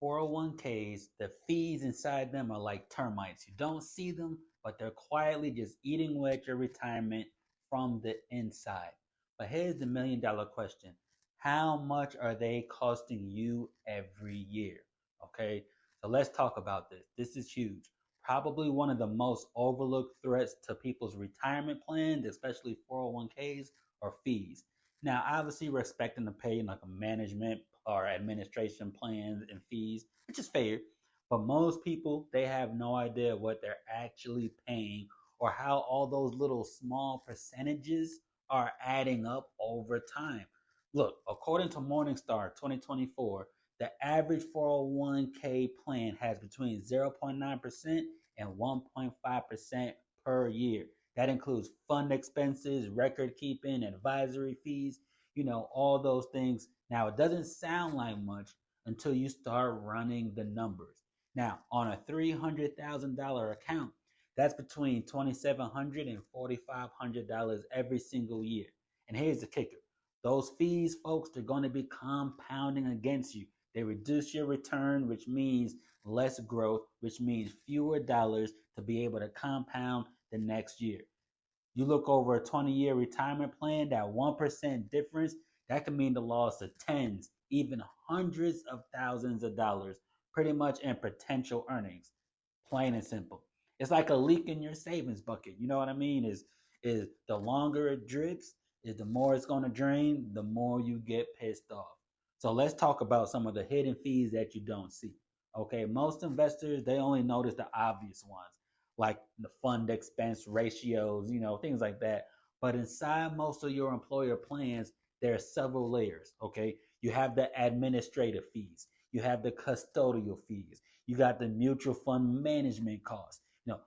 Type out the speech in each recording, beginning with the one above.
401ks, the fees inside them are like termites. You don't see them, but they're quietly just eating away at your retirement from the inside. But here's the $1 million question. How much are they costing you every year? Okay, so let's talk about this. This is huge. Probably one of the most overlooked threats to people's retirement plans, especially 401ks, or fees. Now, obviously, we're expecting to pay like a management or administration plans and fees, which is fair. But most people, they have no idea what they're actually paying or how all those little small percentages are adding up over time. Look, according to Morningstar 2024, the average 401k plan has between 0.9% and 1.5% per year. That includes fund expenses, record keeping, advisory fees, all those things. Now, it doesn't sound like much until you start running the numbers. Now, on a $300,000 account, that's between $2,700 and $4,500 every single year. And here's the kicker. Those fees, folks, they're going to be compounding against you. They reduce your return, which means less growth, which means fewer dollars to be able to compound the next year. You look over a 20-year retirement plan, that 1% difference, that can mean the loss of tens, even hundreds of thousands of dollars, pretty much in potential earnings. Plain and simple. It's like a leak in your savings bucket. You know what I mean? Is the longer it drips, is the more it's going to drain, the more you get pissed off. So let's talk about some of the hidden fees that you don't see. Okay, most investors, they only notice the obvious ones like the fund expense ratios, things like that. But inside most of your employer plans, there are several layers. Okay. You have the administrative fees, you have the custodial fees, you got the mutual fund management costs,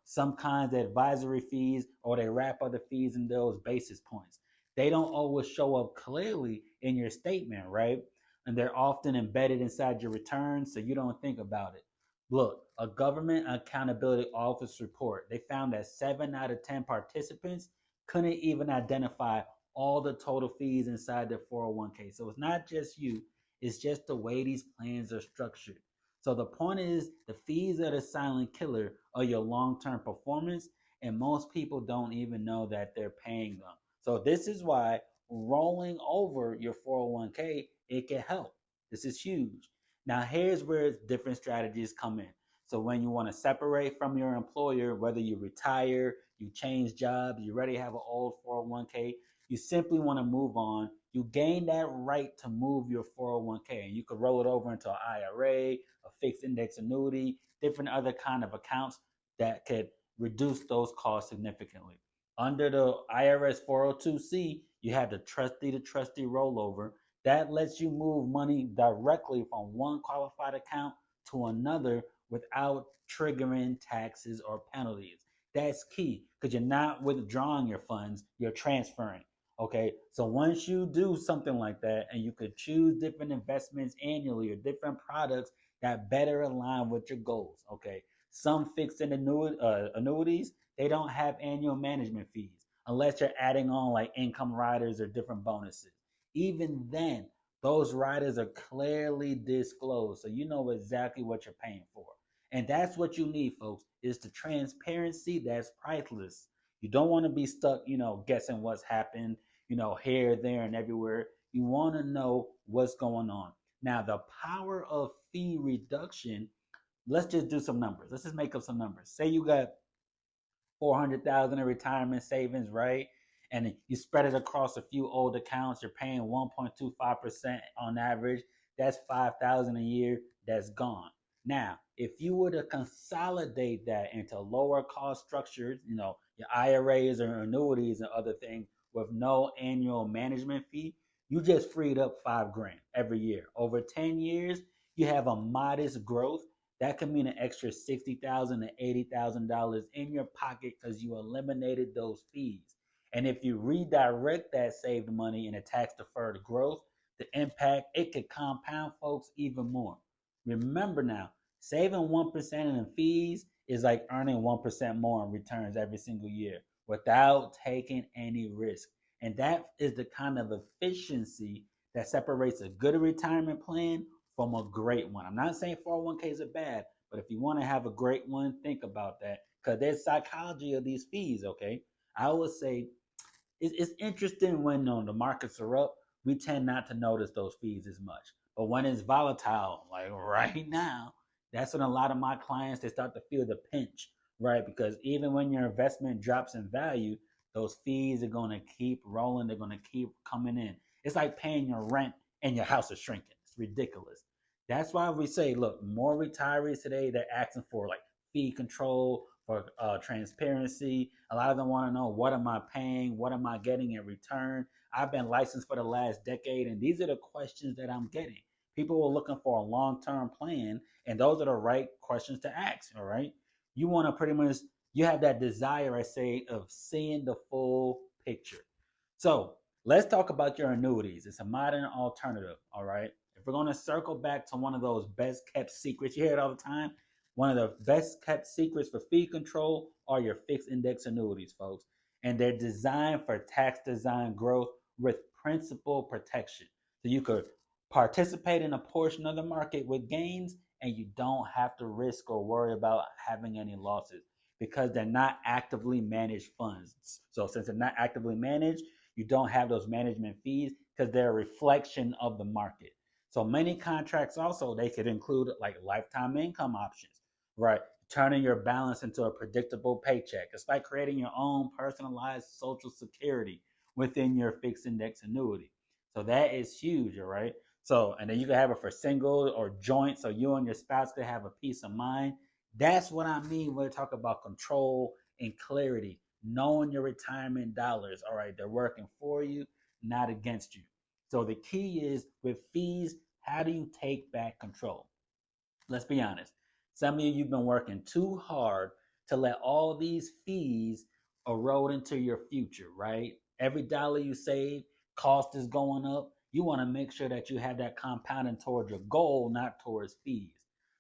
some kinds of advisory fees, or they wrap other fees in those basis points. They don't always show up clearly in your statement, right? And they're often embedded inside your returns, so you don't think about it. Look, a government accountability office report, they found that 7 out of 10 participants couldn't even identify all the total fees inside their 401k. So it's not just you, it's just the way these plans are structured. So the point is, the fees are the silent killer of your long-term performance, and most people don't even know that they're paying them. So this is why rolling over your 401k, it can help. This is huge. Now, here's where different strategies come in. So, when you want to separate from your employer, whether you retire, you change jobs, you already have an old 401k, you simply want to move on. You gain that right to move your 401k, and you could roll it over into an IRA, a fixed index annuity, different other kind of accounts that could reduce those costs significantly. Under the IRS 402C, you have the trustee to trustee rollover that lets you move money directly from one qualified account to another without triggering taxes or penalties. That's key because you're not withdrawing your funds, you're transferring. Okay, so once you do something like that, and you could choose different investments annually or different products that better align with your goals. Okay, some fixed annuities, they don't have annual management fees unless you're adding on like income riders or different bonuses. Even then, those riders are clearly disclosed, so you know exactly what you're paying for. And that's what you need, folks, is the transparency that's priceless. You don't want to be stuck, guessing what's happened, here, there, and everywhere. You want to know what's going on. Now, the power of fee reduction, let's just do some numbers. Let's just make up some numbers. Say you got 400,000 in retirement savings, right? And you spread it across a few old accounts, you're paying 1.25% on average. That's 5,000 a year that's gone. Now, if you were to consolidate that into lower cost structures, your IRAs or annuities and other things with no annual management fee, you just freed up 5 grand every year. Over 10 years, you have a modest growth that could mean an extra $60,000 to $80,000 in your pocket because you eliminated those fees. And if you redirect that saved money in a tax deferred growth, the impact, it could compound, folks, even more. Remember now, saving 1% in the fees is like earning 1% more in returns every single year without taking any risk. And that is the kind of efficiency that separates a good retirement plan from a great one. I'm not saying 401ks are bad, but if you want to have a great one, think about that because there's psychology of these fees. Okay, I would say it's interesting when the markets are up, we tend not to notice those fees as much. But when it's volatile, like right now, that's when a lot of my clients they start to feel the pinch, right? Because even when your investment drops in value, those fees are going to keep rolling. They're going to keep coming in. It's like paying your rent and your house is shrinking. It's ridiculous. That's why we say, look, more retirees today they're asking for like fee control, for transparency. A lot of them want to know what am I paying, what am I getting in return. I've been licensed for the last decade, and these are the questions that I'm getting. People are looking for a long-term plan, and those are the right questions to ask. All right, you want to pretty much you have that desire, I say, of seeing the full picture. So let's talk about your annuities. It's a modern alternative. All right. If we're going to circle back to one of those best kept secrets, you hear it all the time. One of the best kept secrets for fee control are your fixed index annuities, folks. And they're designed for tax design growth with principal protection. So you could participate in a portion of the market with gains and you don't have to risk or worry about having any losses because they're not actively managed funds. So since they're not actively managed, you don't have those management fees because they're a reflection of the market. So many contracts also they could include like lifetime income options, right? Turning your balance into a predictable paycheck. It's like creating your own personalized social security within your fixed index annuity. So that is huge, all right? So, and then you can have it for single or joint, so you and your spouse could have a peace of mind. That's what I mean when we talk about control and clarity, knowing your retirement dollars. All right, they're working for you, not against you. So the key is with fees, how do you take back control? Let's be honest. Some of you've been working too hard to let all these fees erode into your future, right? Every dollar you save, cost is going up. You want to make sure that you have that compounding towards your goal, not towards fees.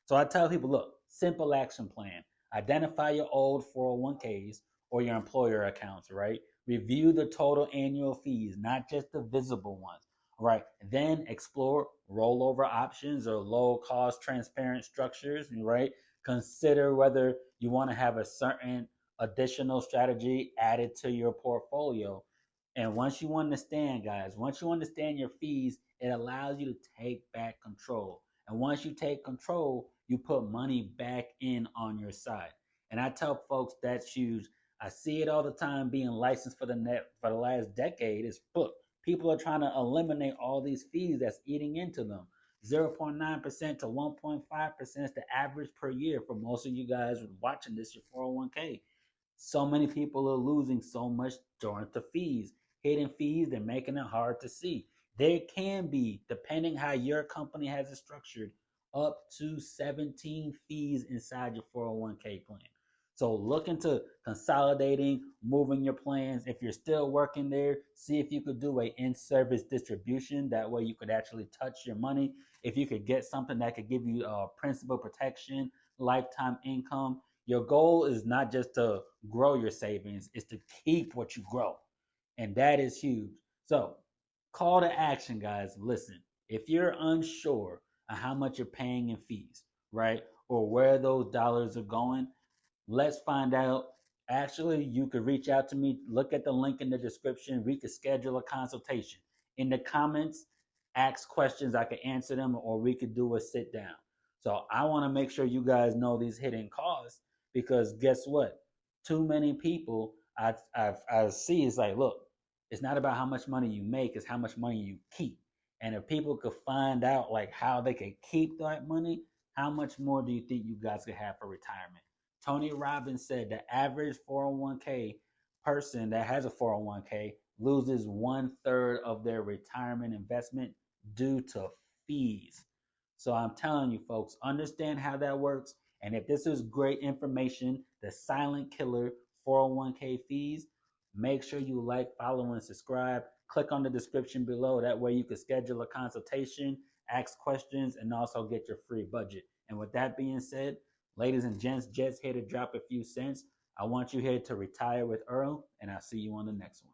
So I tell people, look, simple action plan. Identify your old 401ks or your employer accounts, right? Review the total annual fees, not just the visible ones. Right. Then explore rollover options or low cost transparent structures. Right. Consider whether you want to have a certain additional strategy added to your portfolio. And once you understand, guys, once you understand your fees, it allows you to take back control. And once you take control, you put money back in on your side. And I tell folks that's huge. I see it all the time being licensed for the last decade. Is book people are trying to eliminate all these fees that's eating into them. 0.9% to 1.5% is the average per year for most of you guys watching this, your 401k. So many people are losing so much during the fees. Hidden fees, they're making it hard to see. There can be, depending how your company has it structured, up to 17 fees inside your 401k plan. So look into consolidating, moving your plans. If you're still working there, see if you could do a in-service distribution. That way you could actually touch your money. If you could get something that could give you principal protection, lifetime income. Your goal is not just to grow your savings, it's to keep what you grow. And that is huge. So call to action, guys. Listen, if you're unsure of how much you're paying in fees, right? Or where those dollars are going, let's find out. Actually, you could reach out to me. Look at the link in the description. We could schedule a consultation. In the comments, ask questions. I could answer them, or we could do a sit down. So I want to make sure you guys know these hidden costs because guess what? Too many people I see is like, look, it's not about how much money you make, it's how much money you keep. And if people could find out like how they could keep that money, how much more do you think you guys could have for retirement? Tony Robbins said the average 401k person that has a 401k loses 1/3 of their retirement investment due to fees. So I'm telling you, folks, understand how that works. And if this is great information, the silent killer 401k fees, make sure you like, follow, and subscribe. Click on the description below. That way you can schedule a consultation, ask questions, and also get your free budget. And with that being said, ladies and gents, just here to drop a few cents. I want you here to retire with Earl, and I'll see you on the next one.